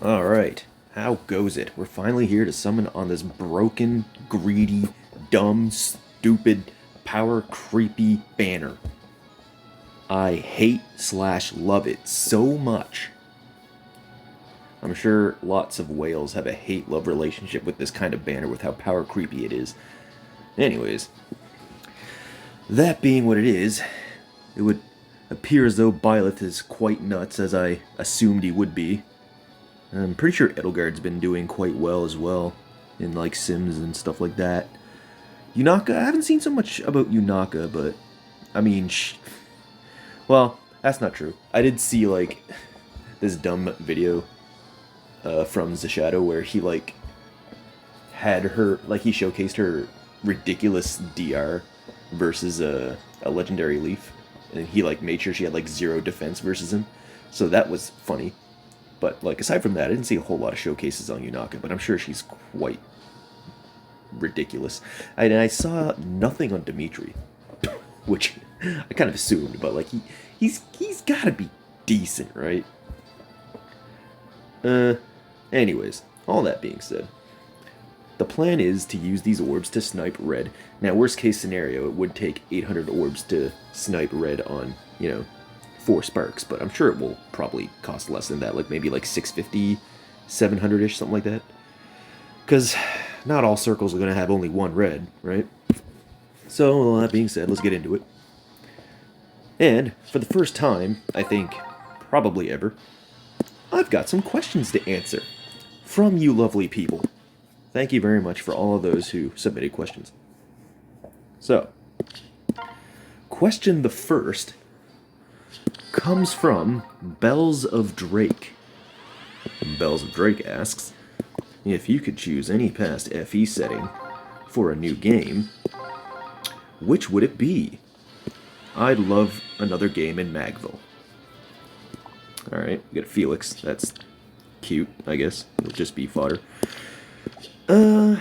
Alright, how goes it? We're finally here to summon on this broken, greedy, dumb, stupid, power creepy banner. I hate slash love it so much. I'm sure lots of whales have a hate-love relationship with this kind of banner with how power creepy it is. Anyways, that being what it is, it would appear as though Byleth is quite nuts, as I assumed he would be. I'm pretty sure Edelgard's been doing quite well as well, in like Sims and stuff like that. Yunaka, I haven't seen so much about Yunaka, but I mean, well, that's not true. I did see like this dumb video from Zashadow where he like had her, like he showcased her ridiculous DR versus a legendary leaf, and he like made sure she had like 0 defense versus him. So that was funny. But, like, aside from that, I didn't see a whole lot of showcases on Yunaka, but I'm sure she's quite ridiculous. And I saw nothing on Dimitri, which I kind of assumed, but, like, he's gotta be decent, right? Anyways, all that being said, the plan is to use these orbs to snipe red. Now, worst case scenario, it would take 800 orbs to snipe red on, 4 sparks, but I'm sure it will probably cost less than that, like maybe like 650, 700-ish, something like that. Because not all circles are going to have only one red, right? So, all that being said, let's get into it. And, for the first time, I think, probably ever, I've got some questions to answer from you lovely people. Thank you very much for all of those who submitted questions. So, question the first comes from Bells of Drake. Bells of Drake asks, if you could choose any past FE setting for a new game, which would it be? I'd love another game in Magville. Alright, we got Felix. That's cute, I guess. It'll just be fodder. Is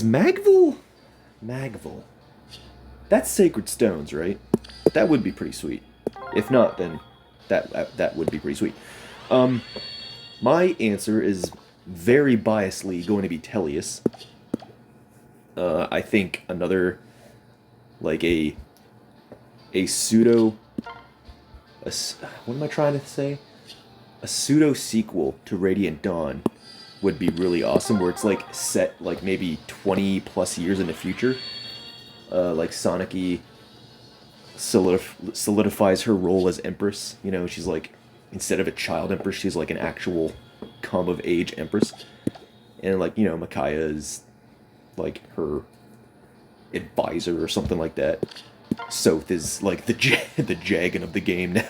Magville? Magville. That's Sacred Stones, right? That would be pretty sweet. If not, then that would be pretty sweet. My answer is very biasly going to be Tellius. I think another, like a pseudo, what am I trying to say? A pseudo sequel to Radiant Dawn would be really awesome, where it's like set like maybe 20 plus years in the future. Like Sonic-y solidifies her role as Empress. You know, she's like, instead of a child Empress, she's like an actual come-of-age Empress. And like, Micaiah is like her advisor or something like that. Soth is like the Jagan of the game now.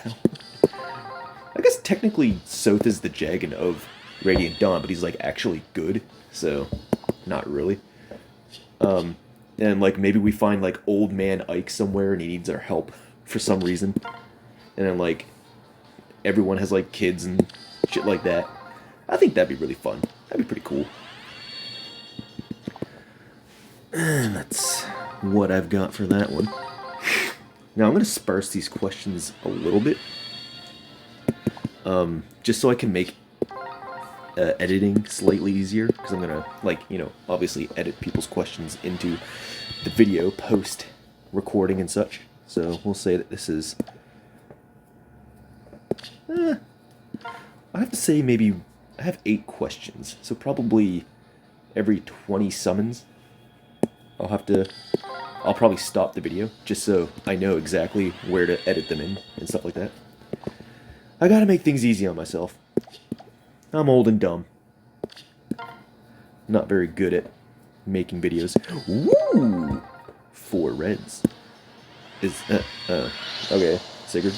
I guess technically Soth is the Jagan of Radiant Dawn, but he's like actually good, so not really. And like maybe we find like old man Ike somewhere and he needs our help for some reason. And then like everyone has like kids and shit like that. I think that'd be really fun. That'd be pretty cool. And that's what I've got for that one. Now I'm going to sparse these questions a little bit. Just so I can make editing slightly easier, because I'm gonna, like, obviously edit people's questions into the video post recording and such. So we'll say that this is, I have to say maybe I have 8 questions, so probably every 20 summons I'll probably stop the video just so I know exactly where to edit them in and stuff like that. I gotta make things easy on myself. I'm old and dumb. Not very good at making videos. Woo! 4 reds. Is, okay, Sigurd.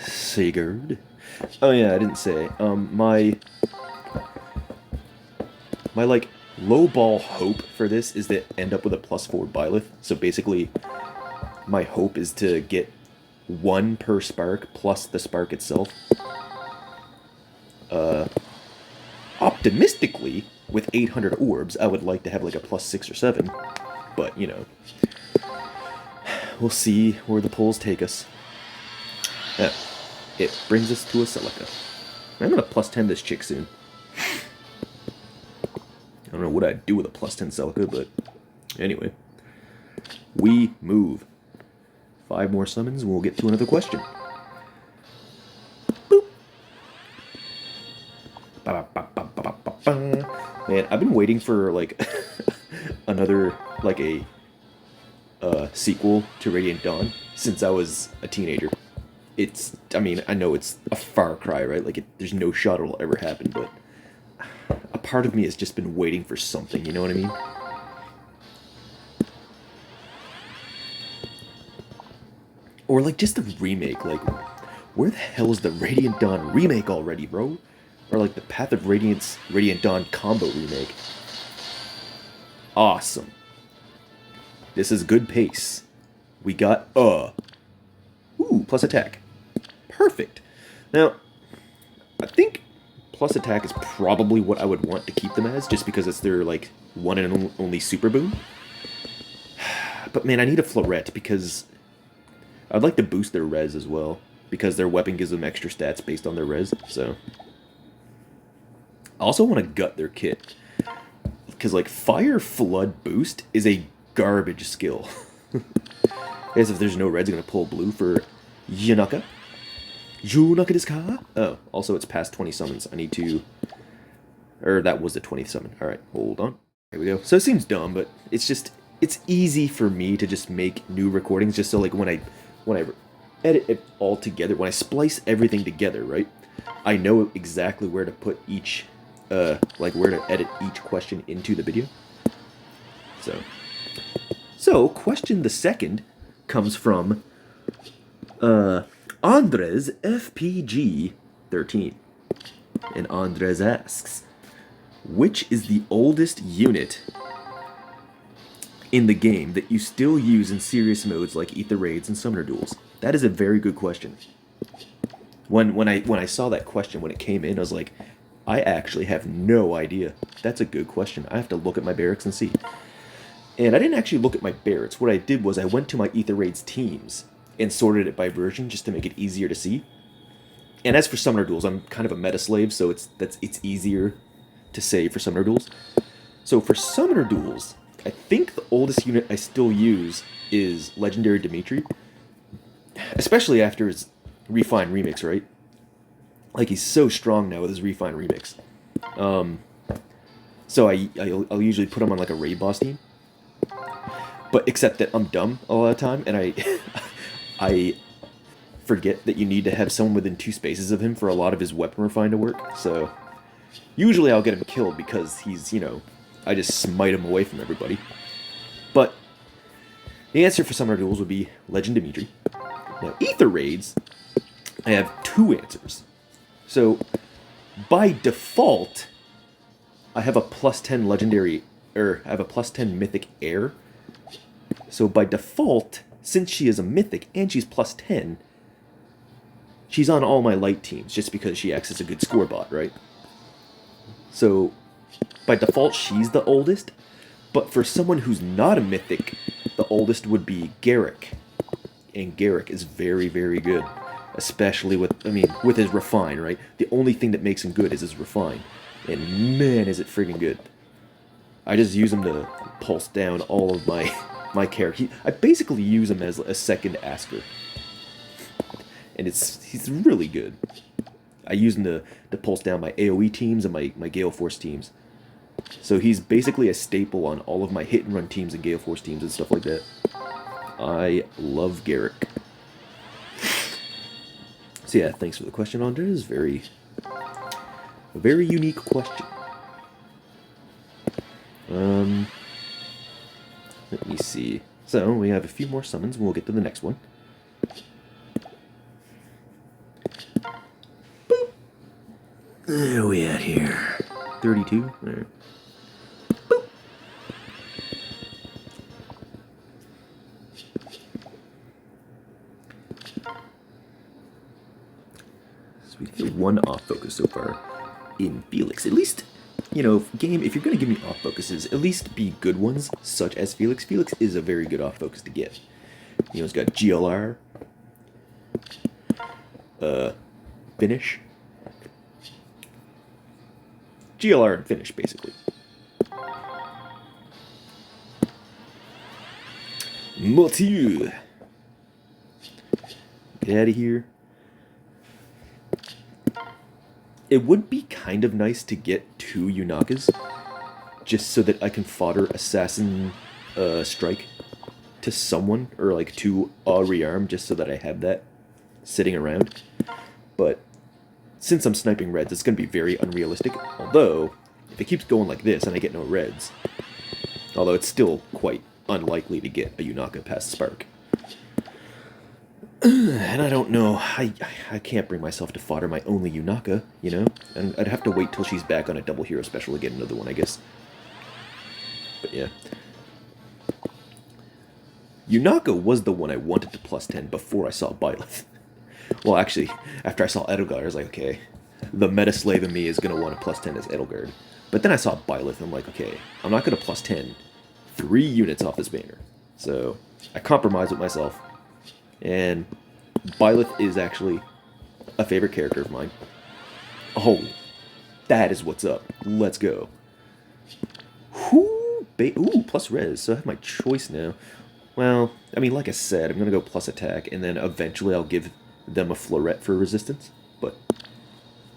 Sigurd. Oh yeah, I didn't say. My like lowball hope for this is to end up with a +4 Byleth. So basically, my hope is to get 1 per spark plus the spark itself. Optimistically, with 800 orbs, I would like to have like a +6 or 7. But, we'll see where the polls take us. Yeah, it brings us to a Celica. I'm gonna plus 10 this chick soon. I don't know what I'd do with a plus 10 Celica, but anyway. We move. 5 more summons, and we'll get to another question. Boop. Man, I've been waiting for, like, another, like, a sequel to Radiant Dawn since I was a teenager. I mean, I know it's a far cry, right? Like, there's no shot it'll ever happen, but a part of me has just been waiting for something, you know what I mean? Or, like, just a remake, like, where the hell is the Radiant Dawn remake already, bro? Or, like, the Path of Radiance Radiant Dawn combo remake. Awesome. This is good pace. We got, ooh, plus attack. Perfect. Now, I think plus attack is probably what I would want to keep them as, just because it's their, like, one and only super boon. But, man, I need a Florette, because I'd like to boost their res as well, because their weapon gives them extra stats based on their res, so. I also want to gut their kit, because, like, Fire Flood Boost is a garbage skill. As if there's no red's gonna pull blue for Yunaka. Yunaka desu ka? Oh, also it's past 20 summons. I need to... Or that was the 20th summon. Alright, hold on. Here we go. So it seems dumb, but it's just... It's easy for me to just make new recordings, just so, like, when I edit it all together, when I splice everything together, right? I know exactly where to put each... like, where to edit each question into the video. So, question the second comes from Andres FPG 13. And Andres asks, which is the oldest unit in the game that you still use in serious modes like Ether Raids and Summoner Duels? That is a very good question. When I saw that question when it came in, I was like, I actually have no idea. That's a good question. I have to look at my barracks and see. And I didn't actually look at my barracks. What I did was I went to my Ether Raids teams and sorted it by version just to make it easier to see. And as for Summoner Duels, I'm kind of a meta slave, so it's easier to say for Summoner Duels. So for Summoner Duels, I think the oldest unit I still use is Legendary Dimitri. Especially after his Refine Remix, right? Like, he's so strong now with his Refine Remix. So I'll usually put him on, like, a raid boss team. But except that I'm dumb a lot of the time, and I forget that you need to have someone within 2 spaces of him for a lot of his weapon refine to work. So usually I'll get him killed because he's, you know, I just smite him away from everybody. But the answer for Summoner Duels would be Legend Dimitri. Now, Ether Raids, I have 2 answers. So by default, I have a plus 10 legendary, I have a plus 10 mythic heir. So by default, since she is a mythic and she's plus 10, she's on all my light teams just because she acts as a good score bot, right? So by default, she's the oldest. But for someone who's not a mythic, the oldest would be Garrick. And Garrick is very, very good. Especially with his refine, right? The only thing that makes him good is his refine. And man, is it friggin' good. I just use him to pulse down all of my character. I basically use him as a second Asker. And he's really good. I use him to pulse down my AoE teams and my Gale Force teams. So he's basically a staple on all of my hit and run teams and Gale Force teams and stuff like that. I love Garrick. So yeah, thanks for the question, Andres. A very unique question. Let me see. So we have a few more summons, and we'll get to the next one. Boop. Where are we at here? 32. There. Boop. So we get 1 off focus so far in Felix. At least, you know, game, if you're going to give me off focuses, at least be good ones, such as Felix. Felix is a very good off focus to get. You know, it's got GLR, finish, GLR and finish, basically. Monsieur, get out of here. It would be kind of nice to get 2 Yunakas, just so that I can fodder Assassin Strike to someone, or like to a rearm, just so that I have that sitting around. But since I'm sniping reds, it's going to be very unrealistic. Although, if it keeps going like this and I get no reds, although it's still quite unlikely to get a Yunaka past Spark. And I don't know, I can't bring myself to fodder my only Yunaka, you know? And I'd have to wait till she's back on a double hero special to get another one, I guess. But yeah. Yunaka was the one I wanted to plus 10 before I saw Byleth. Well, actually, after I saw Edelgard, I was like, okay, the meta slave in me is going to want to plus 10 as Edelgard. But then I saw Byleth, and I'm like, okay, I'm not going to plus 10 3 units off this banner. So I compromised with myself. And Byleth is actually a favorite character of mine. Oh, that is what's up. Let's go. Ooh, plus res, so I have my choice now. Well, I mean, like I said, I'm going to go plus attack, and then eventually I'll give them a floret for resistance. But,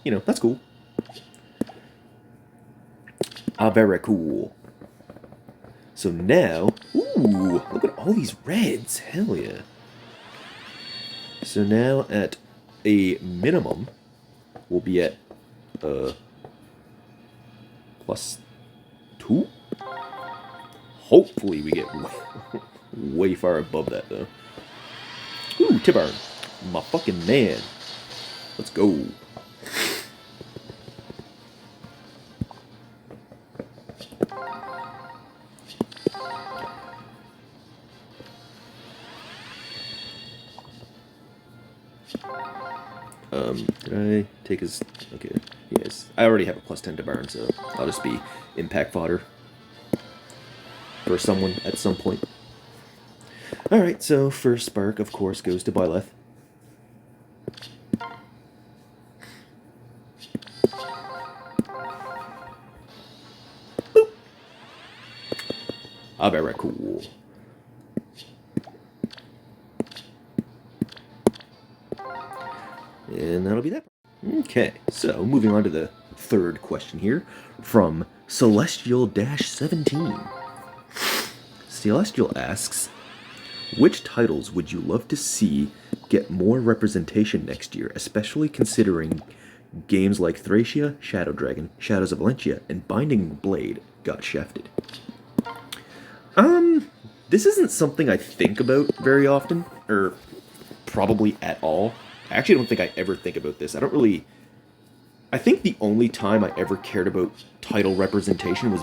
you know, that's cool. Ah, very cool. So now, ooh, look at all these reds. Hell yeah. So now at a minimum, we'll be at plus 2? Hopefully we get way far above that, though. Ooh, Tibarn. My fucking man. Let's go. Did I take his... Okay, yes. I already have a plus 10 to burn, so I'll just be impact fodder for someone at some point. Alright, so first spark, of course, goes to Byleth. Boop! Ah, very cool. And that'll be that. Okay, so moving on to the third question here from Celestial-17. Celestial asks, which titles would you love to see get more representation next year, especially considering games like Thracia, Shadow Dragon, Shadows of Valentia, and Binding Blade got shafted? This isn't something I think about very often, or probably at all. I actually don't think I ever think about this. I think the only time I ever cared about title representation was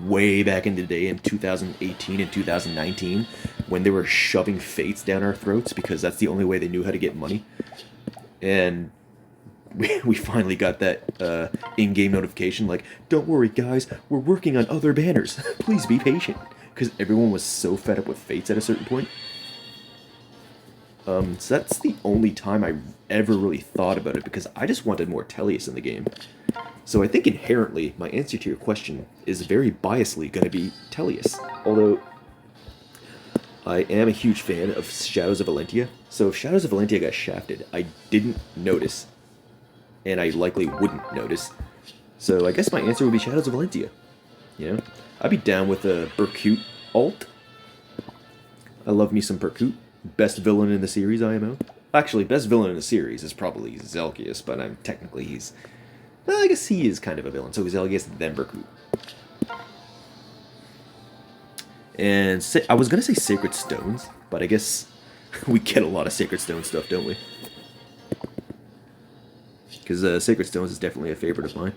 way back in the day in 2018 and 2019 when they were shoving fates down our throats because that's the only way they knew how to get money. And we finally got that in-game notification like, don't worry guys, we're working on other banners. Please be patient. Because everyone was so fed up with fates at a certain point. So that's the only time I ever really thought about it, because I just wanted more Tellius in the game. So I think inherently, my answer to your question is very biasly going to be Tellius. Although, I am a huge fan of Shadows of Valentia, so if Shadows of Valentia got shafted, I didn't notice, and I likely wouldn't notice. So I guess my answer would be Shadows of Valentia. You know? I'd be down with a Berkut alt. I love me some Berkut. Best villain in the series, IMO. Actually, best villain in the series is probably Zelgius, but technically he's... Well, I guess he is kind of a villain, so Zelgius, then Berkut. And I was going to say Sacred Stones, but I guess we get a lot of Sacred Stone stuff, don't we? Because Sacred Stones is definitely a favorite of mine.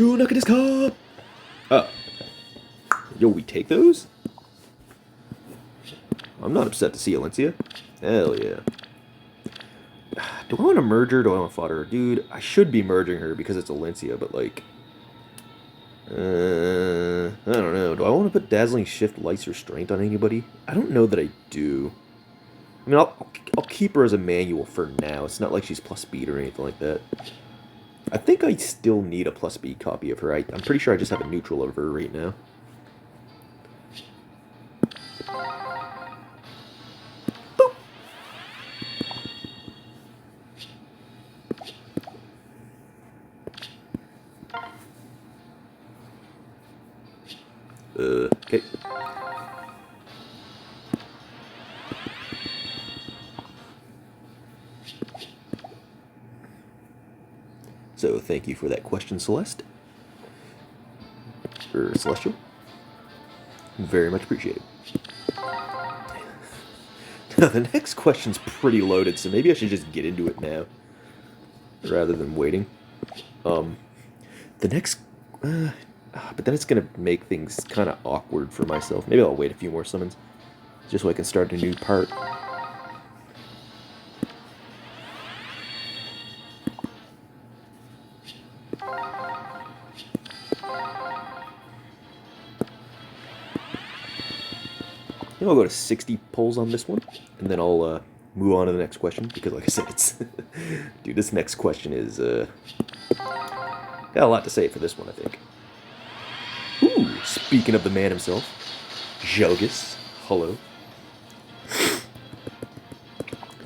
Look at this cup! Oh. Yo, we take those? I'm not upset to see Alencia. Hell yeah. Do I want to merge her or do I want to fodder her? Dude, I should be merging her because it's Alencia, but like... I don't know. Do I want to put Dazzling Shift, Lights, or Strength on anybody? I don't know that I do. I mean, I'll keep her as a manual for now. It's not like she's plus speed or anything like that. I think I still need a plus speed copy of her. I'm pretty sure I just have a neutral of her right now. Okay. So, thank you for that question, Celeste. Or Celestial. Very much appreciated. Now, the next question's pretty loaded, so maybe I should just get into it now. Rather than waiting. The next... but then it's going to make things kind of awkward for myself. Maybe I'll wait a few more summons. Just so I can start a new part. I think I'll go to 60 pulls on this one. And then I'll move on to the next question. Because like I said, it's... Dude, this next question is... got a lot to say for this one, I think. Ooh, speaking of the man himself, Jelgus. Hello.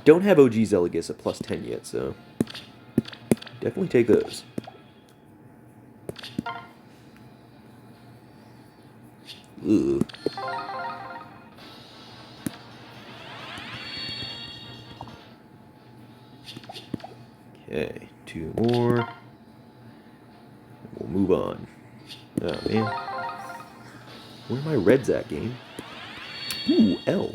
Don't have OG Zelagus at plus 10 yet, so definitely take those. Ooh. Okay, 2 more. We'll move on. Oh, man. Where are my reds at, game? Ooh, L.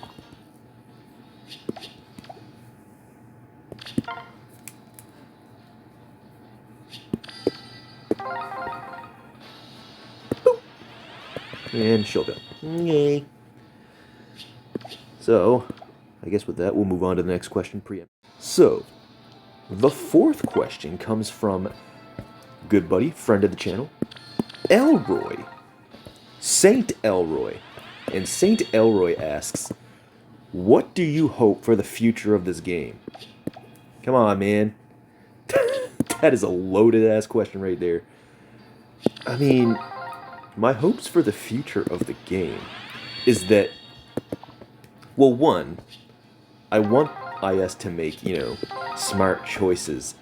Boop. And she'll go. Yay. So, I guess with that, we'll move on to the next question. So, the fourth question comes from good buddy, friend of the channel, Elroy. Saint Elroy. And Saint Elroy asks, what do you hope for the future of this game? Come on, man. That is a loaded-ass question right there. I mean, my hopes for the future of the game is that, well, one, I want IS to make, you know, smart choices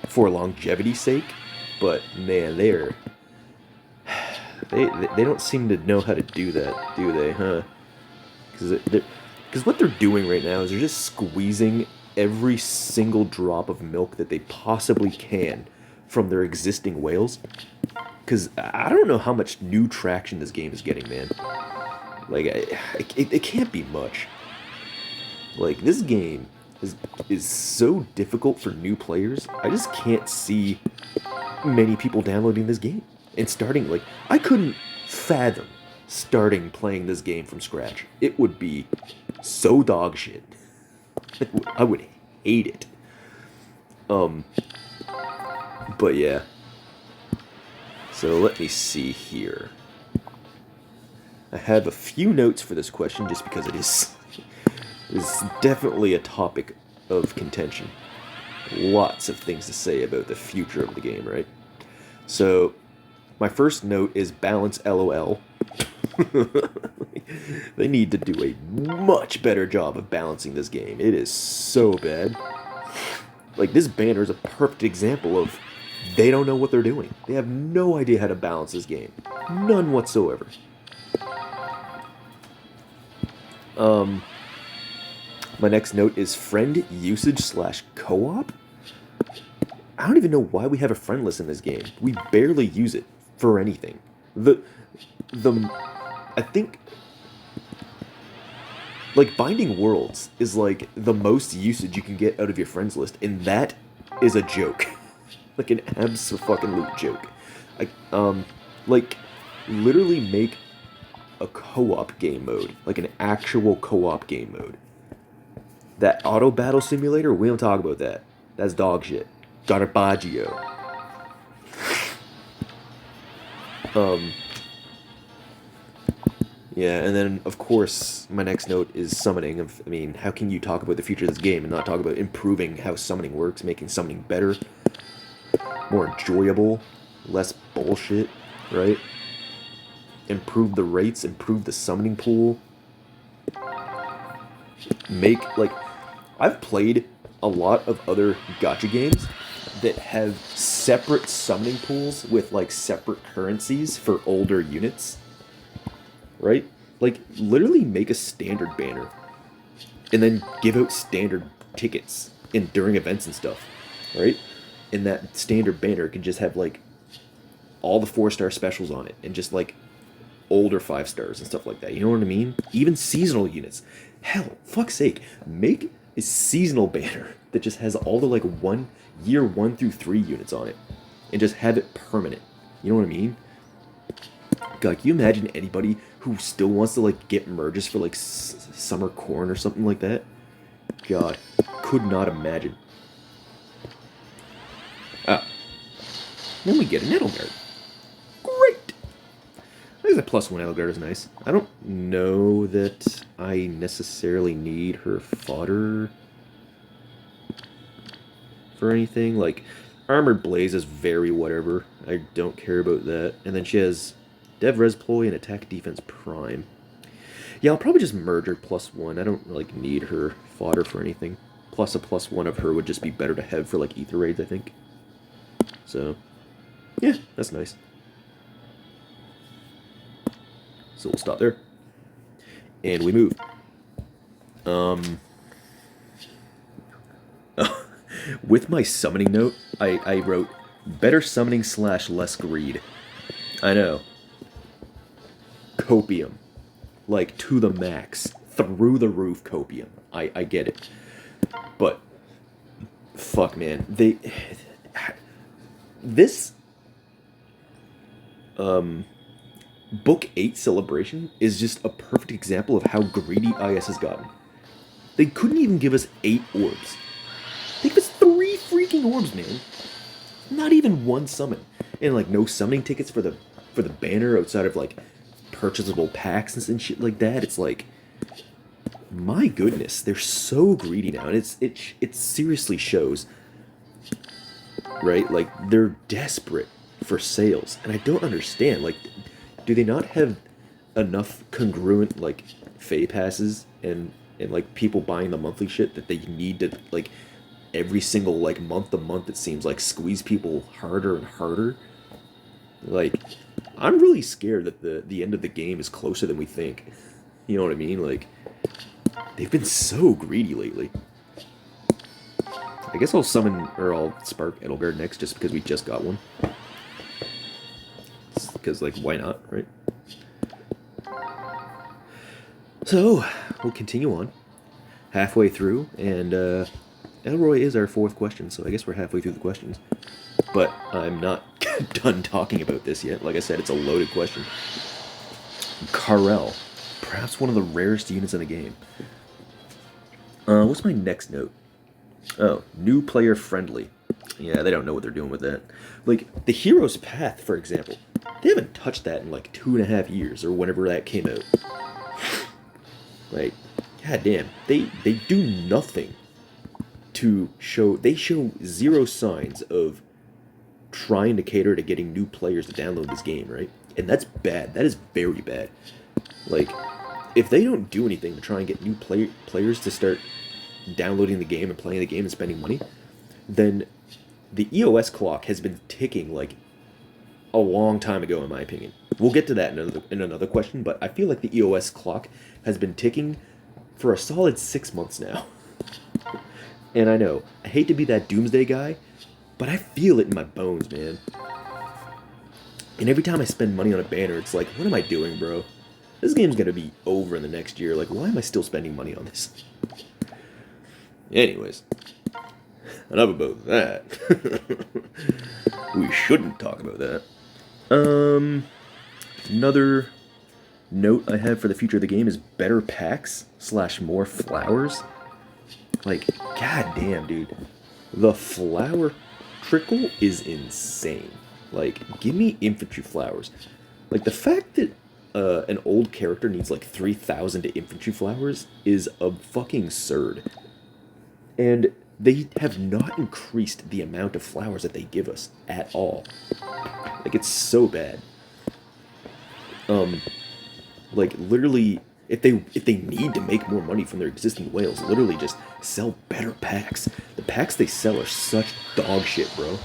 for longevity's sake, but, man, they don't seem to know how to do that, do they, huh? Because what they're doing right now is they're just squeezing every single drop of milk that they possibly can from their existing whales. Because I don't know how much new traction this game is getting, man. Like, it can't be much. Like, this game is so difficult for new players. I just can't see many people downloading this game and starting. Like, I couldn't fathom starting playing this game from scratch. It would be so dog shit. I would hate it. But yeah. So let me see here. I have a few notes for this question just because it is definitely a topic of contention. Lots of things to say about the future of the game, right? So, my first note is balance LOL. They need to do a much better job of balancing this game. It is so bad. Like, this banner is a perfect example of they don't know what they're doing. They have no idea how to balance this game. None whatsoever. My next note is friend usage / co-op. I don't even know why we have a friend list in this game. We barely use it for anything. I think, like, Binding Worlds is like the most usage you can get out of your friends list, and that is a joke. Like an abso-fucking-lute joke. Like, literally make a co-op game mode. Like an actual co-op game mode. That auto battle simulator, we don't talk about that. That's dog shit. Garbaggio. Yeah, and then, of course, my next note is summoning. I mean, how can you talk about the future of this game and not talk about improving how summoning works, making summoning better, more enjoyable, less bullshit, right? Improve the rates, improve the summoning pool. I've played a lot of other gacha games that have separate summoning pools with, like, separate currencies for older units. Right? Like, literally make a standard banner. And then give out standard tickets during events and stuff. Right? And that standard banner can just have, like, all the 4-star specials on it. And just, like, older 5 stars and stuff like that. You know what I mean? Even seasonal units. Hell, fuck's sake. Make a seasonal banner that just has all the, like, year 1 through 3 units on it. And just have it permanent. You know what I mean? God, can you imagine anybody who still wants to, like, get merges for, like, summer corn or something like that? God, could not imagine. Ah. Then we get an Edelgard. Great! I guess a +1 Edelgard is nice. I don't know that I necessarily need her fodder for anything. Like, Armored Blaze is very whatever. I don't care about that. And then she has Dev Res Ploy and Attack Defense Prime. Yeah, I'll probably just merge her +1. I don't, like, need her fodder for anything. Plus a +1 of her would just be better to have for, like, Ether Raids, I think. So, yeah, that's nice. So we'll stop there. And we move. With my summoning note, I wrote, better summoning / less greed. I know. Copium. Like, to the max. Through the roof copium. I get it. But, fuck, man. This, Book 8 Celebration is just a perfect example of how greedy IS has gotten. They couldn't even give us 8 orbs. They gave us 3 freaking orbs, man. Not even 1 summon. And, like, no summoning tickets for the banner outside of, like, purchasable packs and shit like that. It's like, my goodness, they're so greedy now, and it seriously shows, right? Like, they're desperate for sales, and I don't understand. Like, do they not have enough congruent, like, Fey passes and like people buying the monthly shit that they need to, like, every single, like, month to month, it seems like, squeeze people harder and harder? Like, I'm really scared that the end of the game is closer than we think. You know what I mean? Like, they've been so greedy lately. I guess I'll spark Edelgard next just because we just got one. Because, like, why not, right? So, we'll continue on. Halfway through, and Elroy is our 4th question, so I guess we're halfway through the questions. But I'm not done talking about this yet. Like I said, it's a loaded question. Karel. Perhaps one of the rarest units in the game. What's my next note? Oh, new player friendly. Yeah, they don't know what they're doing with that. Like, the Hero's Path, for example. They haven't touched that in, like, 2.5 years, or whenever that came out. Like, goddamn. They do nothing to show... They show 0 signs of trying to cater to getting new players to download this game, right? And that's bad. That is very bad. Like, if they don't do anything to try and get new players to start downloading the game and playing the game and spending money, then the EOS clock has been ticking, like, a long time ago, in my opinion. We'll get to that in another question, but I feel like the EOS clock has been ticking for a solid 6 months now. And I know, I hate to be that doomsday guy, but I feel it in my bones, man. And every time I spend money on a banner, it's like, what am I doing, bro? This game's gonna be over in the next year. Like, why am I still spending money on this? Anyways, enough about that. We shouldn't talk about that. Another note I have for the future of the game is better packs / more flowers. Like, goddamn, dude. The flower trickle is insane. Like, give me infantry flowers. Like, the fact that an old character needs like 3,000 infantry flowers is fucking absurd. And they have not increased the amount of flowers that they give us at all. Like, it's so bad. Like, literally, if they need to make more money from their existing whales, literally just sell better packs. The packs they sell are such dog shit, bro.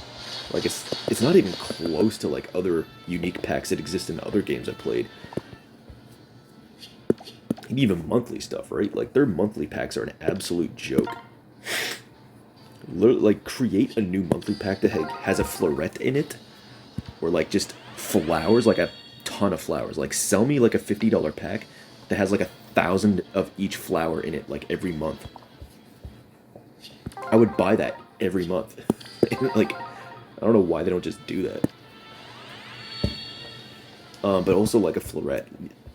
Like, it's not even close to like other unique packs that exist in other games I played. And even monthly stuff, right? Like, their monthly packs are an absolute joke. Like, create a new monthly pack that has a floret in it, or like just flowers, like a ton of flowers. Like, sell me like a $50 pack that has like 1,000 of each flower in it, like every month. I would buy that every month. Like, I don't know why they don't just do that. But also like a floret,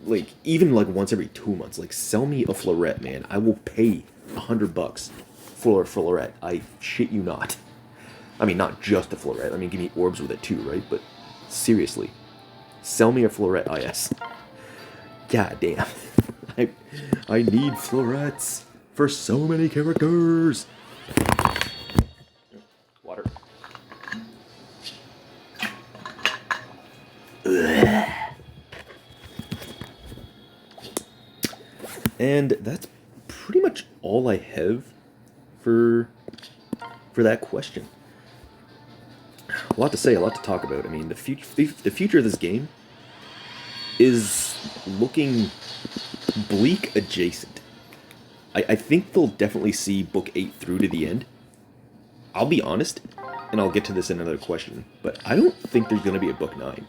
like even like once every 2 months. Like, sell me a floret, man. I will pay $100 for a floret. I shit you not. I mean, not just a floret. I mean, give me orbs with it too, right? But seriously, sell me a floret, IS. God damn. I need florets for so many characters. Water. Ugh. And that's pretty much all I have for that question. A lot to say, a lot to talk about. I mean, the future of this game is looking bleak adjacent. I think they'll definitely see Book 8 through to the end. I'll be honest, and I'll get to this in another question, but I don't think there's going to be a Book 9.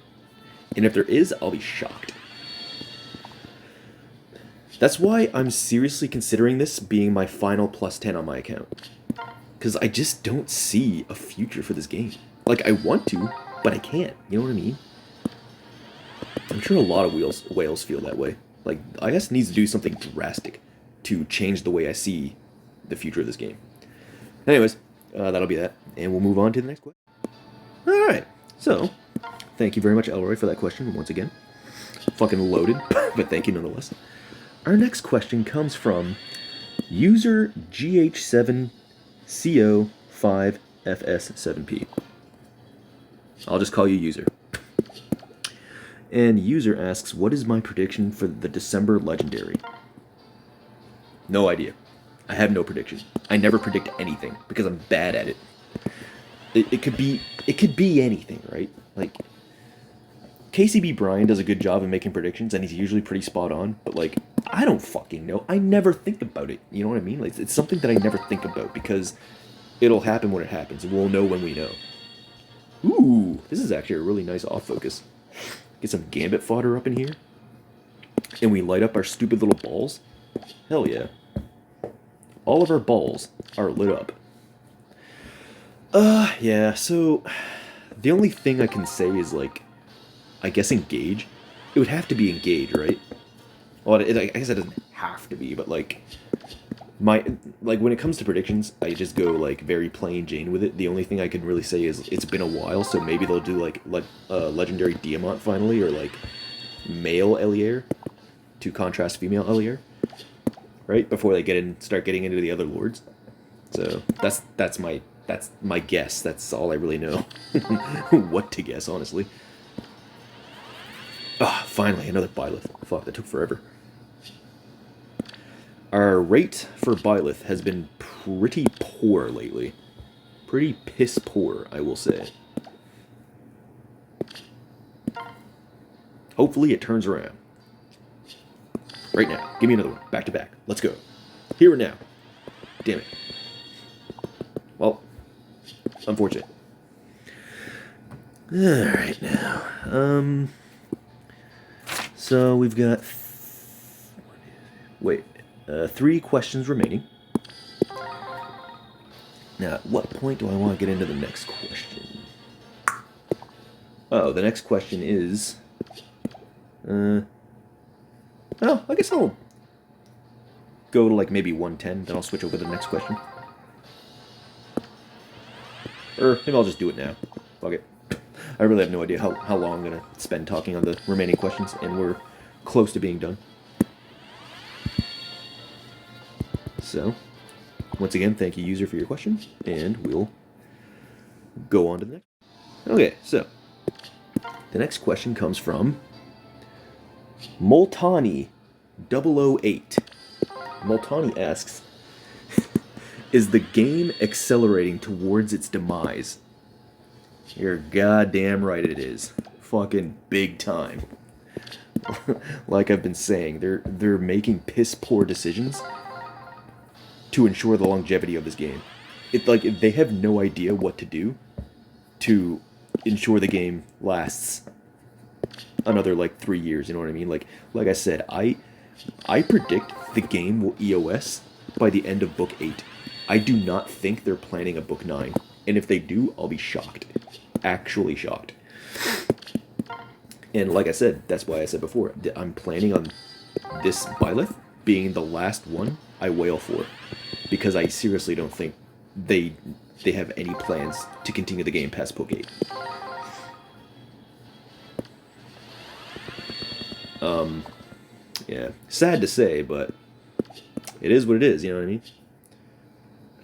And if there is, I'll be shocked. That's why I'm seriously considering this being my final plus 10 on my account. Because I just don't see a future for this game. Like, I want to, but I can't. You know what I mean? I'm sure a lot of whales feel that way. Like, IS needs to do something drastic to change the way I see the future of this game. Anyways, that'll be that. And we'll move on to the next question. Alright, so, thank you very much, Elroy, for that question once again. Fucking loaded, but thank you nonetheless. Our next question comes from user GH7CO5FS7P. I'll just call you user. And user asks, what is my prediction for the December Legendary? No idea. I have no prediction. I never predict anything because I'm bad at it. It could be anything, right? Like, KCB Brian does a good job of making predictions, and he's usually pretty spot on, but like, I don't fucking know. I never think about it. You know what I mean? Like, it's something that I never think about because it'll happen when it happens, and we'll know when we know. Ooh, this is actually a really nice off focus. Get some Gambit fodder up in here, and we light up our stupid little balls. Hell yeah. All of our balls are lit up. Yeah, so the only thing I can say is, like, I guess engage. It would have to be engage, right? Well, I guess it doesn't have to be, but like, when it comes to predictions, I just go like very plain Jane with it. The only thing I can really say is it's been a while, so maybe they'll do like legendary Diamant finally, or like male Elier to contrast female Elier, right? Before they start getting into the other lords. So that's my guess. That's all I really know. What to guess, honestly. Ah, finally, another Byleth. Fuck, that took forever. Our rate for Byleth has been pretty poor lately. Pretty piss poor, I will say. Hopefully it turns around. Right now. Give me another one. Back to back. Let's go. Here and now. Damn it. Well, unfortunate. Alright now. So we've got 3 questions remaining. Now, at what point do I want to get into the next question? Oh, the next question is... oh, I guess I'll go to like maybe 110, then I'll switch over to the next question. Or maybe I'll just do it now. Fuck it. I really have no idea how long I'm going to spend talking on the remaining questions, and we're close to being done. So, once again, thank you, user, for your question, and we'll go on to the next. Okay, so, the next question comes from Multani008. Multani asks, is the game accelerating towards its demise? You're goddamn right it is. Fucking big time. Like I've been saying, they're making piss poor decisions to ensure the longevity of this game. It's like they have no idea what to do to ensure the game lasts another like 3 years. You know what I mean? Like I said, I predict the game will EOS by the end of book 8. I do not think they're planning a book 9, and if they do, I'll be shocked. Actually shocked. And like I said, that's why I said before, I'm planning on this Byleth being the last one I wail for, because I seriously don't think they have any plans to continue the game past book 8. Yeah, sad to say, but it is what it is, you know what I mean?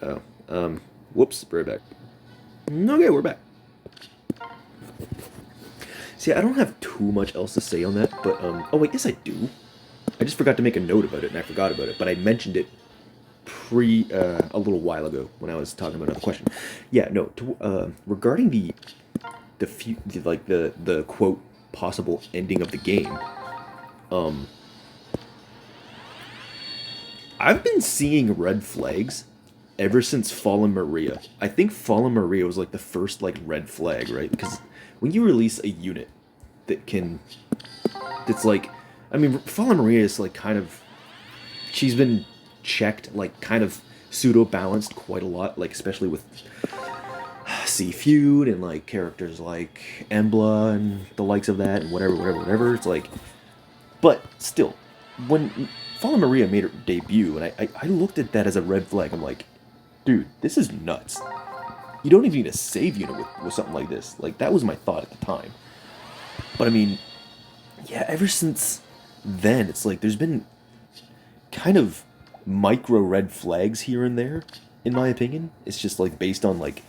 Oh, whoops, right back. Okay, we're back. See, I don't have too much else to say on that, but, oh wait, yes I do. I just forgot to make a note about it, and I forgot about it, but I mentioned it a little while ago when I was talking about another question. Yeah, no, regarding the quote, possible ending of the game, I've been seeing red flags ever since Fallen Maria. I think Fallen Maria was like the first like red flag, right? Because when you release a unit that's like, I mean, Fallen Maria is like kind of, she's been checked, like kind of pseudo balanced quite a lot, like especially with Sea Feud and like characters like Embla and the likes of that and whatever. It's like, but still, when Fallen Maria made her debut, and I looked at that as a red flag. I'm like, dude, this is nuts. You don't even need a save unit with something like this. Like, that was my thought at the time. But I mean, yeah, ever since then, it's like there's been kind of micro red flags here and there, in my opinion. It's just like based on like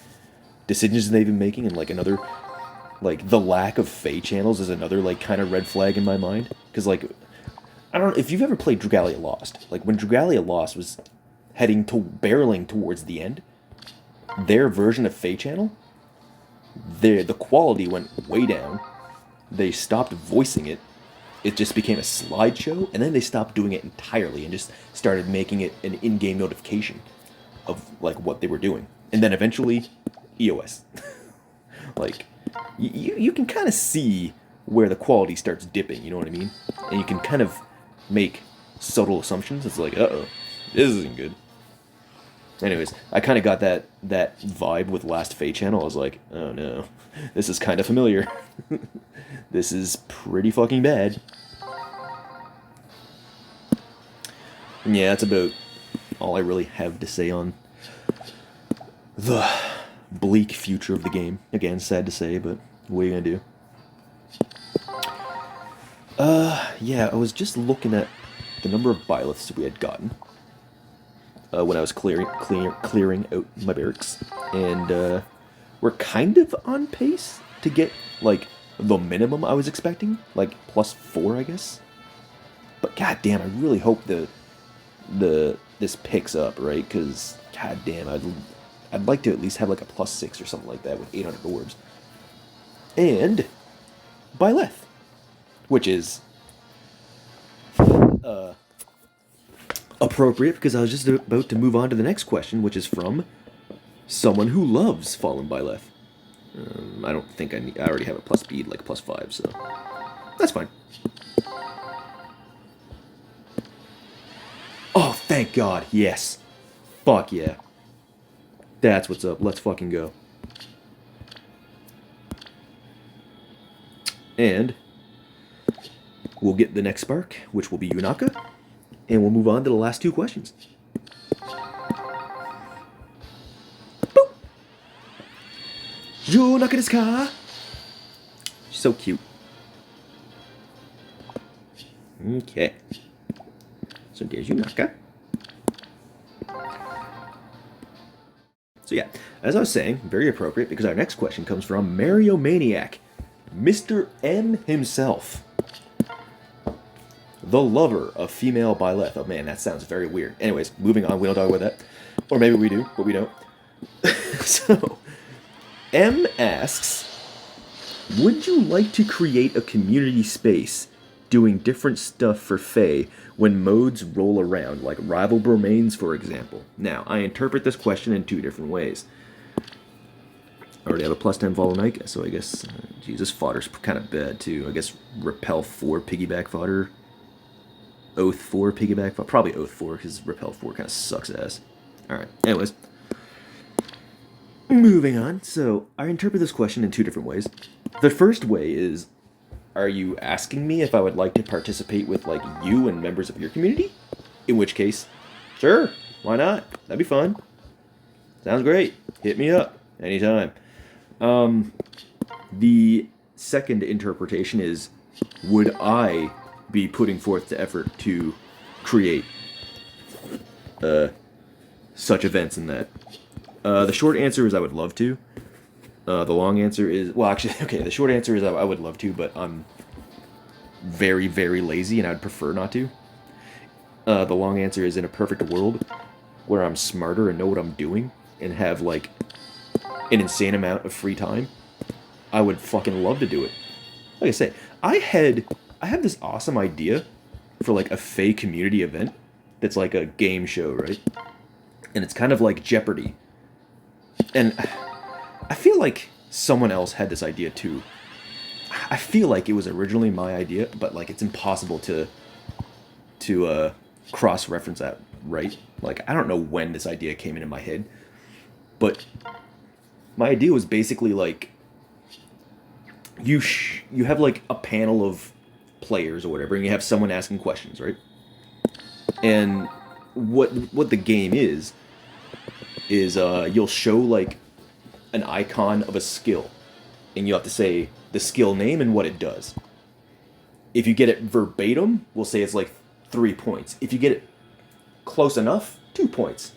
decisions they've been making, and like another, like the lack of Fey channels is another like kind of red flag in my mind. Because like, I don't know if you've ever played Dragalia Lost. Like when Dragalia Lost was barreling towards the end, their version of Fey channel, the quality went way down. They stopped voicing it. It just became a slideshow, and then they stopped doing it entirely and just started making it an in-game notification of like what they were doing. And then eventually, EOS. Like, you can kind of see where the quality starts dipping, you know what I mean? And you can kind of make subtle assumptions. It's like, uh-oh, this isn't good. Anyways, I kind of got that vibe with last Fey channel. I was like, oh no, this is kind of familiar. This is pretty fucking bad. And yeah, that's about all I really have to say on the bleak future of the game. Again, sad to say, but what are you gonna do? Yeah, I was just looking at the number of Byleths we had gotten when I was clearing out my barracks, and we're kind of on pace to get like the minimum I was expecting, like +4, I guess. But goddamn, I really hope this picks up, right? Because goddamn, I'd like to at least have like a +6 or something like that with 800 orbs. And Byleth, which is appropriate because I was just about to move on to the next question, which is from someone who loves Fallen Byleth. I don't think I already have a plus speed, like +5, so that's fine. Oh, thank God, yes. Fuck yeah. That's what's up, let's fucking go. And we'll get the next spark, which will be Yunaka, and we'll move on to the last 2 questions. Boop. Jo naka desu ka? She's so cute. Okay. So there's Yunaka. So yeah, as I was saying, very appropriate because our next question comes from Mario Maniac, Mr. M himself. The lover of female Byleth. Oh man, that sounds very weird. Anyways, moving on, we don't talk about that. Or maybe we do, but we don't. So, M asks, would you like to create a community space doing different stuff for Fae when modes roll around, like rival domains, for example? Now, I interpret this question in two different ways. I already have a plus 10 Follow Knight, so I guess, Jesus, fodder's kind of bad too. I guess Repel 4 piggyback fodder. Oath 4 piggyback fodder. Probably Oath 4, because Repel 4 kind of sucks ass. Alright, anyways. Moving on. So, I interpret this question in two different ways. The first way is, are you asking me if I would like to participate with, like, you and members of your community? In which case, sure, why not? That'd be fun. Sounds great. Hit me up anytime. The second interpretation is, would I be putting forth the effort to create such events in that? The short answer is I would love to. The long answer is, well, actually, okay, the short answer is I would love to, but I'm very, very lazy and I'd prefer not to. The long answer is, in a perfect world where I'm smarter and know what I'm doing and have, like, an insane amount of free time, I would fucking love to do it. Like I say, I have this awesome idea for, like, a Fae community event that's like a game show, right? And it's kind of like Jeopardy. And I feel like someone else had this idea too. I feel like it was originally my idea, but, like, it's impossible to cross-reference that, right? Like, I don't know when this idea came into my head, but my idea was basically, like, you have, like, a panel of players or whatever, and you have someone asking questions, right? And what the game is you'll show, like, an icon of a skill, and you have to say the skill name and what it does. If you get it verbatim, we'll say it's like 3 points. If you get it close enough, 2 points.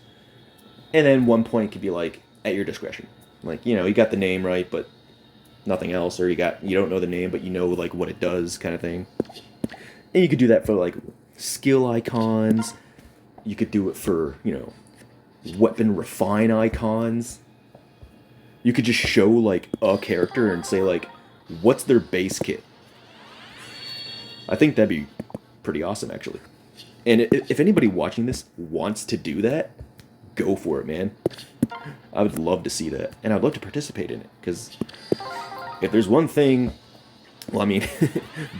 And then 1 point could be, like, at your discretion. Like, you know, you got the name right, but nothing else, or you don't know the name, but you know, like, what it does, kind of thing. And you could do that for, like, skill icons. You could do it for, you know, weapon refine icons. You could just show, like, a character and say, like, what's their base kit? I think that'd be pretty awesome, actually. And if anybody watching this wants to do that, go for it, man. I would love to see that, and I'd love to participate in it, because if there's one thing, well, I mean,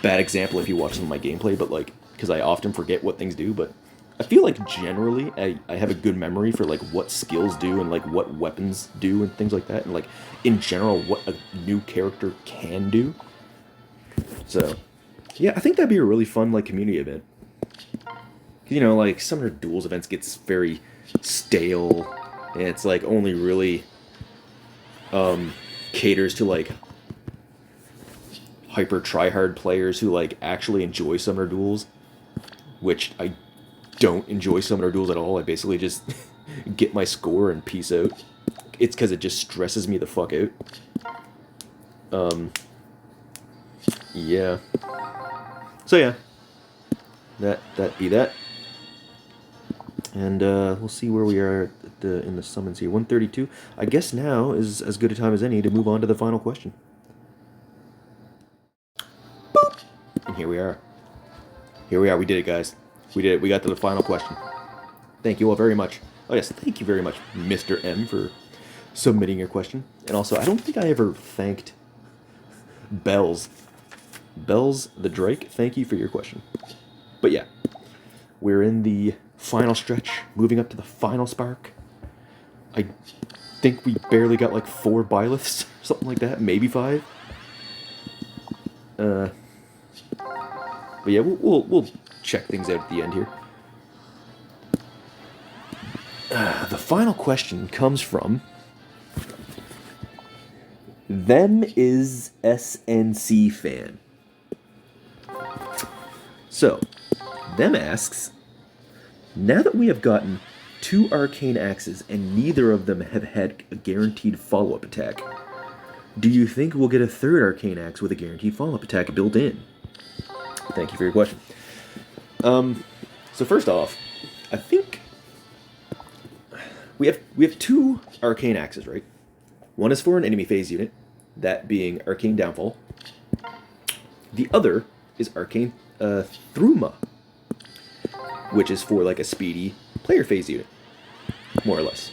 bad example if you watch some of my gameplay, but, like, because I often forget what things do, but I feel like generally I have a good memory for, like, what skills do and, like, what weapons do and things like that, and, like, in general, what a new character can do. So, yeah, I think that'd be a really fun, like, community event. You know, like, Summoner Duels events gets very stale, and it's, like, only really caters to, like, hyper tryhard players who, like, actually enjoy Summoner Duels, which I don't enjoy Summoner Duels at all. I basically just get my score and peace out. It's because it just stresses me the fuck out. Yeah. So yeah, that be that. And we'll see where we are in the summons here. 132. I guess now is as good a time as any to move on to the final question. Boop. And here we are. Here we are. We did it, guys. We did it. We got to the final question. Thank you all very much. Oh yes, thank you very much, Mr. M, for submitting your question. And also, I don't think I ever thanked Bells the Drake. Thank you for your question. But yeah, we're in the final stretch, moving up to the final spark. I think we barely got like 4 Byleths, something like that, maybe 5. But yeah, we'll check things out at the end here. The final question comes from Them is SNC fan. So, Them asks, now that we have gotten 2 arcane axes and neither of them have had a guaranteed follow-up attack, do you think we'll get a 3rd arcane axe with a guaranteed follow-up attack built in? Thank you for your question. So first off, I think we have 2 arcane axes, right? One is for an enemy phase unit, that being Arcane Downfall. The other is Arcane Thruma, which is for like a speedy player phase unit, more or less.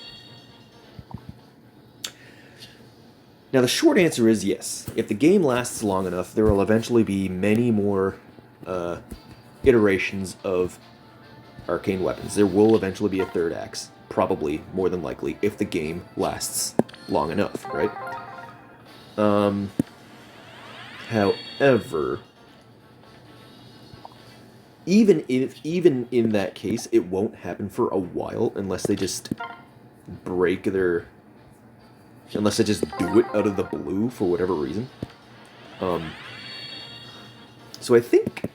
Now the short answer is yes. If the game lasts long enough, there will eventually be many more iterations of arcane weapons. There will eventually be a 3rd axe, probably, more than likely, if the game lasts long enough, right? However, even in that case, it won't happen for a while unless they just unless they just do it out of the blue for whatever reason. So I think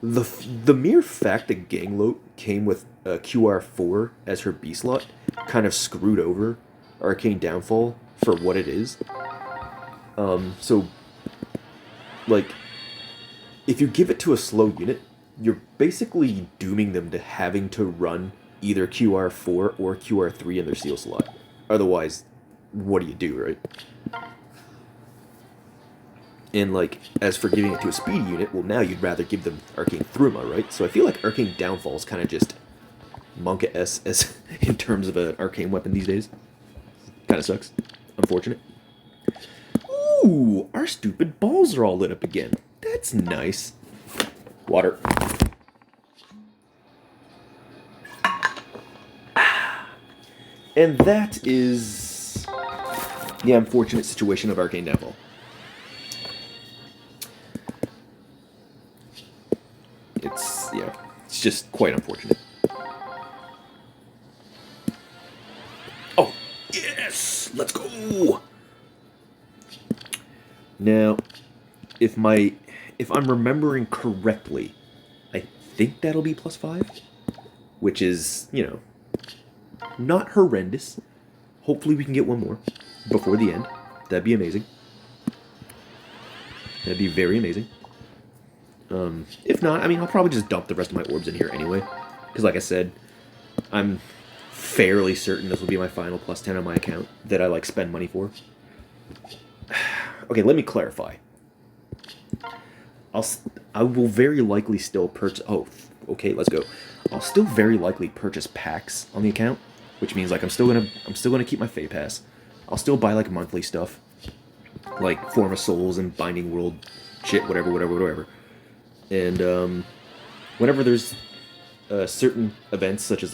the mere fact that Gangloat came with QR4 as her B slot kind of screwed over Arcane Downfall for what it is. So, like, if you give it to a slow unit, you're basically dooming them to having to run either QR4 or QR3 in their seal slot. Otherwise, what do you do, right? And, like, as for giving it to a speedy unit, well, now you'd rather give them Arcane Thruma, right? So I feel like Arcane Downfall is kind of just Monka-S as in terms of an arcane weapon these days. Kind of sucks. Unfortunate. Ooh, our stupid balls are all lit up again. That's nice. Water. And that is the unfortunate situation of Arcane Downfall. It's just quite unfortunate. Oh, yes! Let's go! Now, if I'm remembering correctly, I think that'll be +5, which is, not horrendous. Hopefully we can get one more before the end. That'd be amazing. That'd be very amazing. If not, I'll probably just dump the rest of my orbs in here anyway. Because like I said, I'm fairly certain this will be my final +10 on my account that I, spend money for. Okay, let me clarify. I will very likely still purchase... Oh, okay, let's go. I'll still very likely purchase packs on the account, which means, I'm still gonna keep my Fey Pass. I'll still buy, monthly stuff. Like Form of Souls and Binding World shit, whatever. And, whenever there's certain events, such as,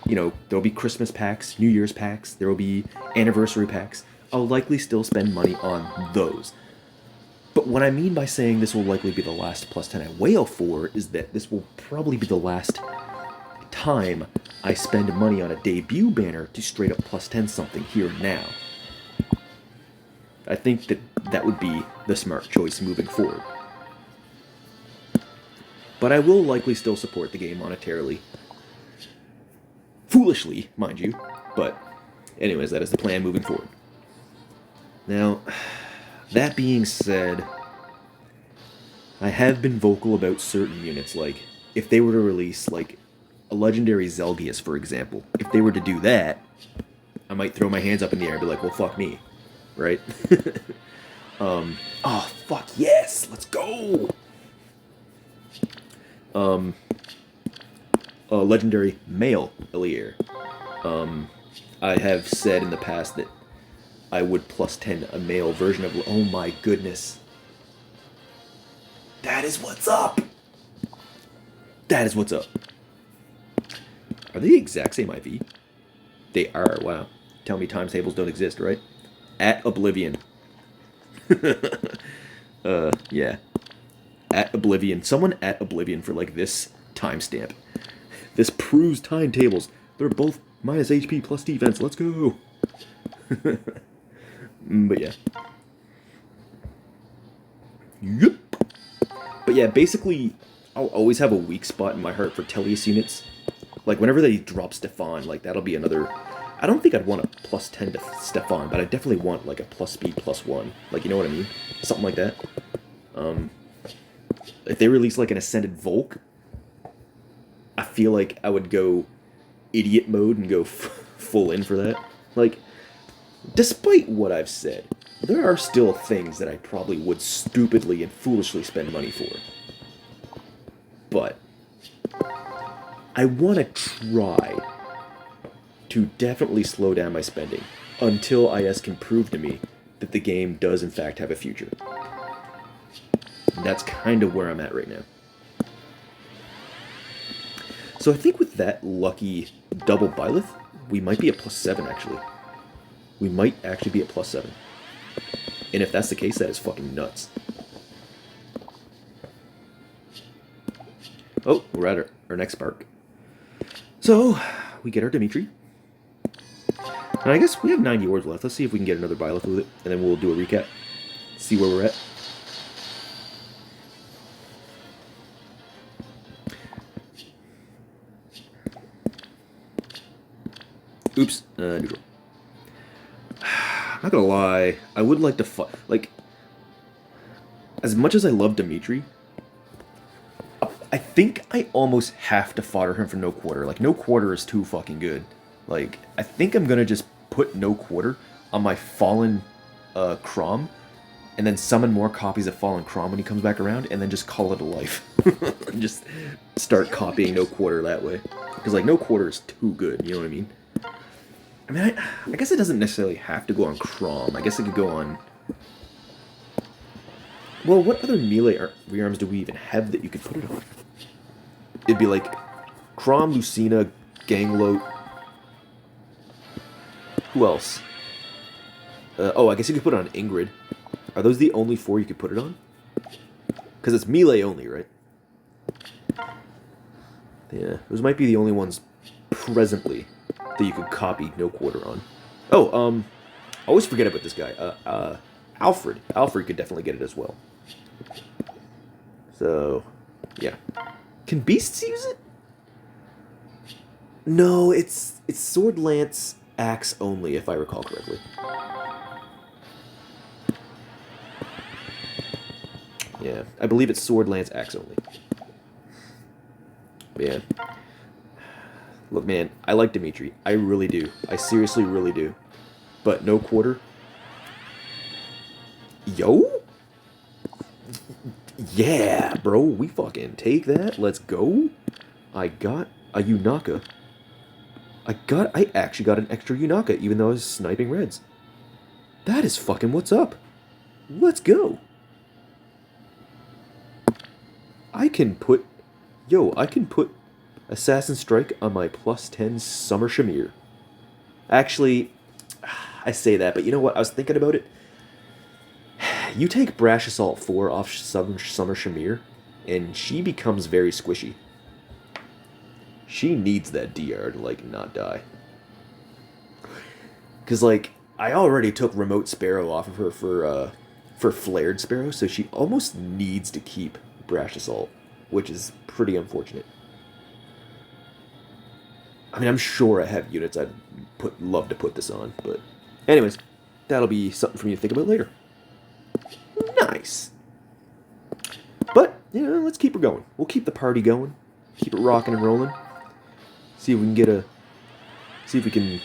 there'll be Christmas packs, New Year's packs, there will be anniversary packs, I'll likely still spend money on those. But what I mean by saying this will likely be the last +10 I whale for is that this will probably be the last time I spend money on a debut banner to straight up +10 something here now. I think that would be the smart choice moving forward. But I will likely still support the game monetarily. Foolishly, mind you. But, anyways, that is the plan moving forward. Now, that being said, I have been vocal about certain units, if they were to release, a legendary Zelgius, for example. If they were to do that, I might throw my hands up in the air and be like, well, fuck me. Right? Oh, fuck yes! Let's go! Legendary male Elier. I have said in the past that I would +10 a male version of... Oh my goodness. That is what's up! That is what's up. Are they the exact same IV? They are, wow. Tell me times tables don't exist, right? At Oblivion. Yeah. At Oblivion. Someone at Oblivion for, this timestamp. This proves timetables. They're both minus HP plus defense. Let's go! But yeah. Yep. But yeah, basically, I'll always have a weak spot in my heart for Tellius units. Like, whenever they drop Stefan, like, that'll be another... I don't think I'd want a plus 10 to Stefan, but I definitely want, like, a plus speed plus 1. Like, you know what I mean? Something like that. If they release, like, an Ascended Volk, I feel like I would go idiot mode and go full in for that. Like, despite what I've said, there are still things that I probably would stupidly and foolishly spend money for. But I want to try to definitely slow down my spending until IS can prove to me that the game does in fact have a future. And that's kind of where I'm at right now. So I think with that lucky double Byleth, we might be at plus 7 actually. We might actually be at plus 7. And if that's the case, that is fucking nuts. Oh, we're at our next spark. So, we get our Dimitri. And I guess we have 90 wards left. Let's see if we can get another Byleth with it. And then we'll do a recap. See where we're at. Oops, neutral. I'm not gonna lie, I would like to like, as much as I love Dimitri, I think I almost have to fodder him for no quarter. Like, no quarter is too fucking good. Like, I think I'm gonna just put no quarter on my Fallen Crom, and then summon more copies of Fallen Crom when he comes back around, and then just call it a life. Just start copying no quarter that way. Because, like, no quarter is too good, you know what I mean? I mean, I guess it doesn't necessarily have to go on Crom. I guess it could go on... Well, what other melee rearms do we even have that you could put it on? It'd be like Crom, Lucina, Gangloat. Who else? Oh, I guess you could put it on Ingrid. Are those the only 4 you could put it on? Because it's melee only, right? Yeah, those might be the only ones presently that you could copy no quarter on. Oh, I always forget about this guy. Alfred. Alfred could definitely get it as well. So, yeah. Can Beasts use it? No, it's Sword Lance Axe only, if I recall correctly. Yeah, I believe it's Sword Lance Axe only. Yeah. Look, man, I like Dimitri. I really do. I seriously really do. But no quarter. Yo? Yeah, bro. We fucking take that. Let's go. I got a Yunaka. I actually got an extra Yunaka, even though I was sniping reds. That is fucking what's up. Let's go. I can put Assassin Strike on my plus 10 Summer Shamir. Actually, I say that, but you know what? I was thinking about it. You take Brash Assault 4 off Summer Shamir, and she becomes very squishy. She needs that DR to, like, not die. Because, like, I already took Remote Sparrow off of her for Flared Sparrow, so she almost needs to keep Brash Assault, which is pretty unfortunate. I mean, I'm sure I have units I'd love to put this on, but... Anyways, that'll be something for me to think about later. Nice. But, you know, let's keep her going. We'll keep the party going. Keep it rocking and rolling. See if we can see if we can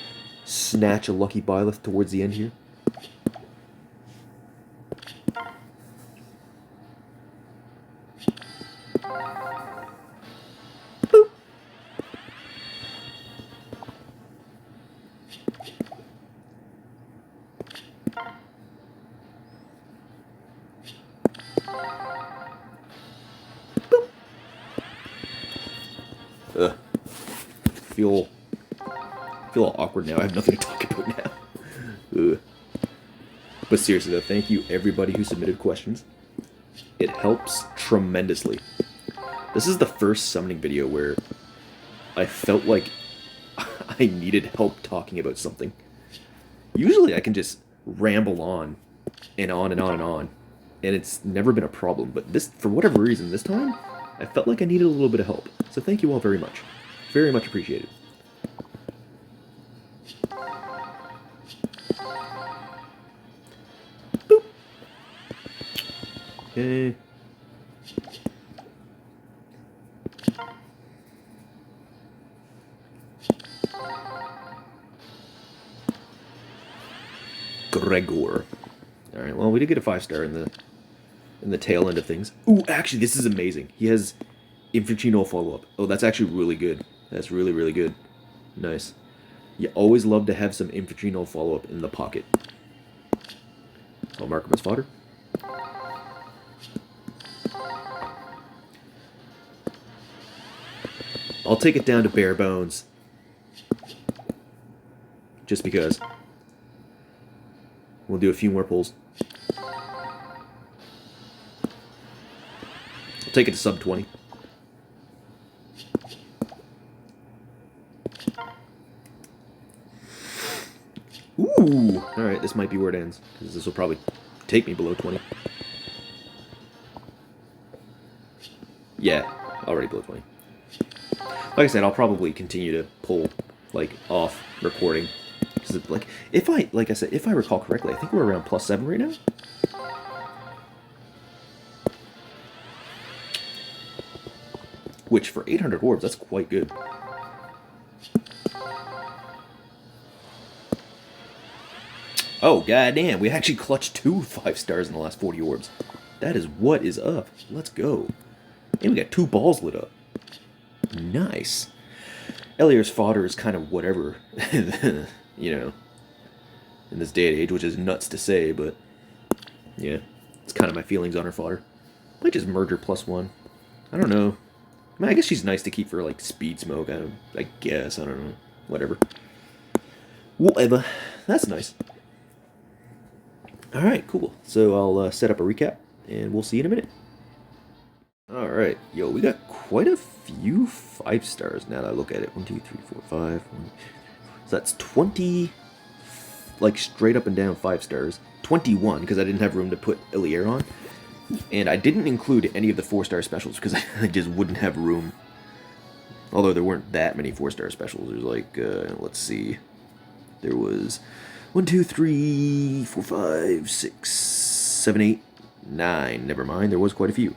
snatch a lucky Byleth towards the end here. Boop. Ugh. I feel all awkward now. I have nothing to talk about now. Ugh. But seriously though, thank you everybody who submitted questions. It helps tremendously. This is the first summoning video where I felt like I needed help talking about something. Usually I can just ramble on and on and on and on. and it's never been a problem. But this, for whatever reason, this time, I felt like I needed a little bit of help. So thank you all very much. Very much appreciated. Boop. Okay. Gregor. Alright, well, we did get a 5-star in the tail end of things. Ooh, actually, this is amazing. He has Infantino follow-up. Oh, that's actually really good. That's really, really good. Nice. You always love to have some Infantino follow-up in the pocket. So I'll mark him as fodder. I'll take it down to bare bones. Just because. We'll do a few more pulls. I'll take it to sub 20. Ooh! Alright, this might be where it ends, because this will probably take me below 20. Yeah, already below 20. Like I said, I'll probably continue to pull, like, off recording. Because, like, like I said, if I recall correctly, I think we're around +7 right now. Which, for 800 orbs, that's quite good. Oh, goddamn, we actually clutched 2 5-stars in the last 40 orbs. That is what is up. Let's go. And we got 2 balls lit up. Nice. Eliar's fodder is kind of whatever, you know, in this day and age, which is nuts to say, but yeah, it's kind of my feelings on her fodder. Might just merge her +1. I don't know. I mean, I guess she's nice to keep for, like, speed smoke. I guess. I don't know. Whatever. Whatever. That's nice. Alright, cool. So I'll set up a recap, and we'll see you in a minute. Alright, yo, we got quite a few 5-stars now that I look at it. 1, 2, 3, 4, 5. So that's 20, like, straight up and down 5-stars. 21, because I didn't have room to put Eliar on. And I didn't include any of the 4-star specials, because I just wouldn't have room. Although there weren't that many 4-star specials. There's like, let's see. There was 1, 2, 3, 4, 5, 6, 7, 8, 9. Never mind, there was quite a few.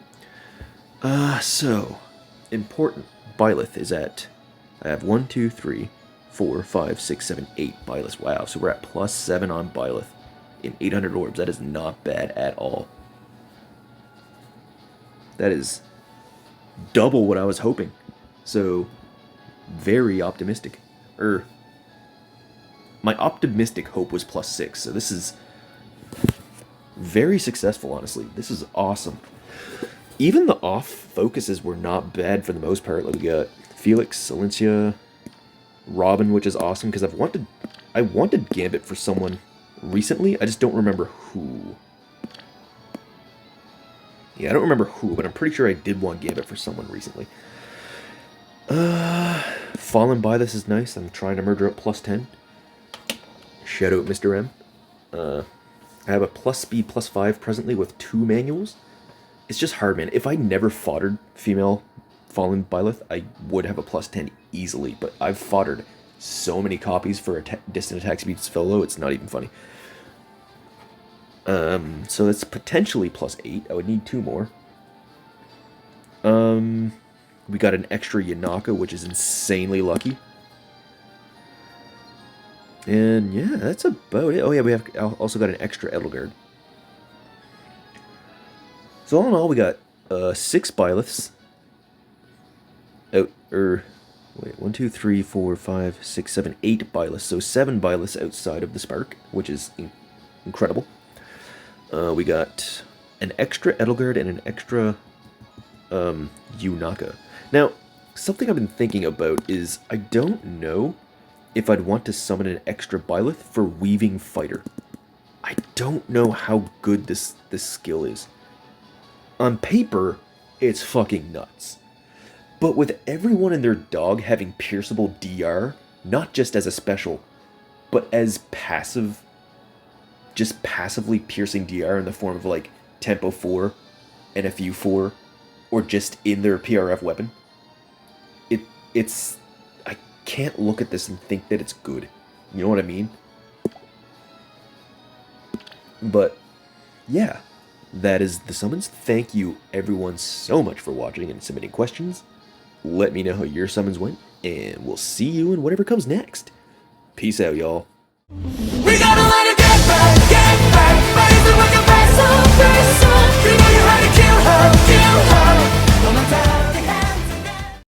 So, important. Byleth is at, I have 1, 2, 3, 4, 5, 6, 7, 8 Byleth. Wow, so we're at +7 on Byleth in 800 orbs. That is not bad at all. That is double what I was hoping. So, very optimistic. My optimistic hope was +6, so this is very successful, honestly. This is awesome. Even the off focuses were not bad for the most part. Like, we got Felix, Silencia, Robin, which is awesome, because I wanted Gambit for someone recently. I just don't remember who. Yeah, I don't remember who, but I'm pretty sure I did want Gambit for someone recently. Fallen by this is nice. I'm trying to murder up +10. Shout out Mr. M. I have a +speed +5 presently with 2 manuals. It's just hard, man. If I never foddered female Fallen Byleth, I would have a +10 easily, but I've foddered so many copies for a distant attack speed solo, it's not even funny. So that's potentially +8. I would need 2 more. We got an extra Yanaka, which is insanely lucky. And yeah, that's about it. Oh yeah, we have also got an extra Edelgard. So all in all, we got 6 Byleths. Wait, 1, 2, 3, 4, 5, 6, 7, 8 Byleths. So 7 Byleths outside of the Spark, which is incredible. We got an extra Edelgard and an extra Yunaka. Now, something I've been thinking about is I don't know if I'd want to summon an extra Byleth for Weaving Fighter. I don't know how good this skill is. On paper, it's fucking nuts. But with everyone and their dog having pierceable DR, not just as a special, but as passive, just passively piercing DR in the form of, like, tempo 4 and a few 4, or just in their PRF weapon, it's I can't look at this and think that it's good. You know what I mean? But yeah, that is the summons. Thank you everyone so much for watching and submitting questions. Let me know how your summons went, and we'll see you in whatever comes next. Peace out, y'all. We gotta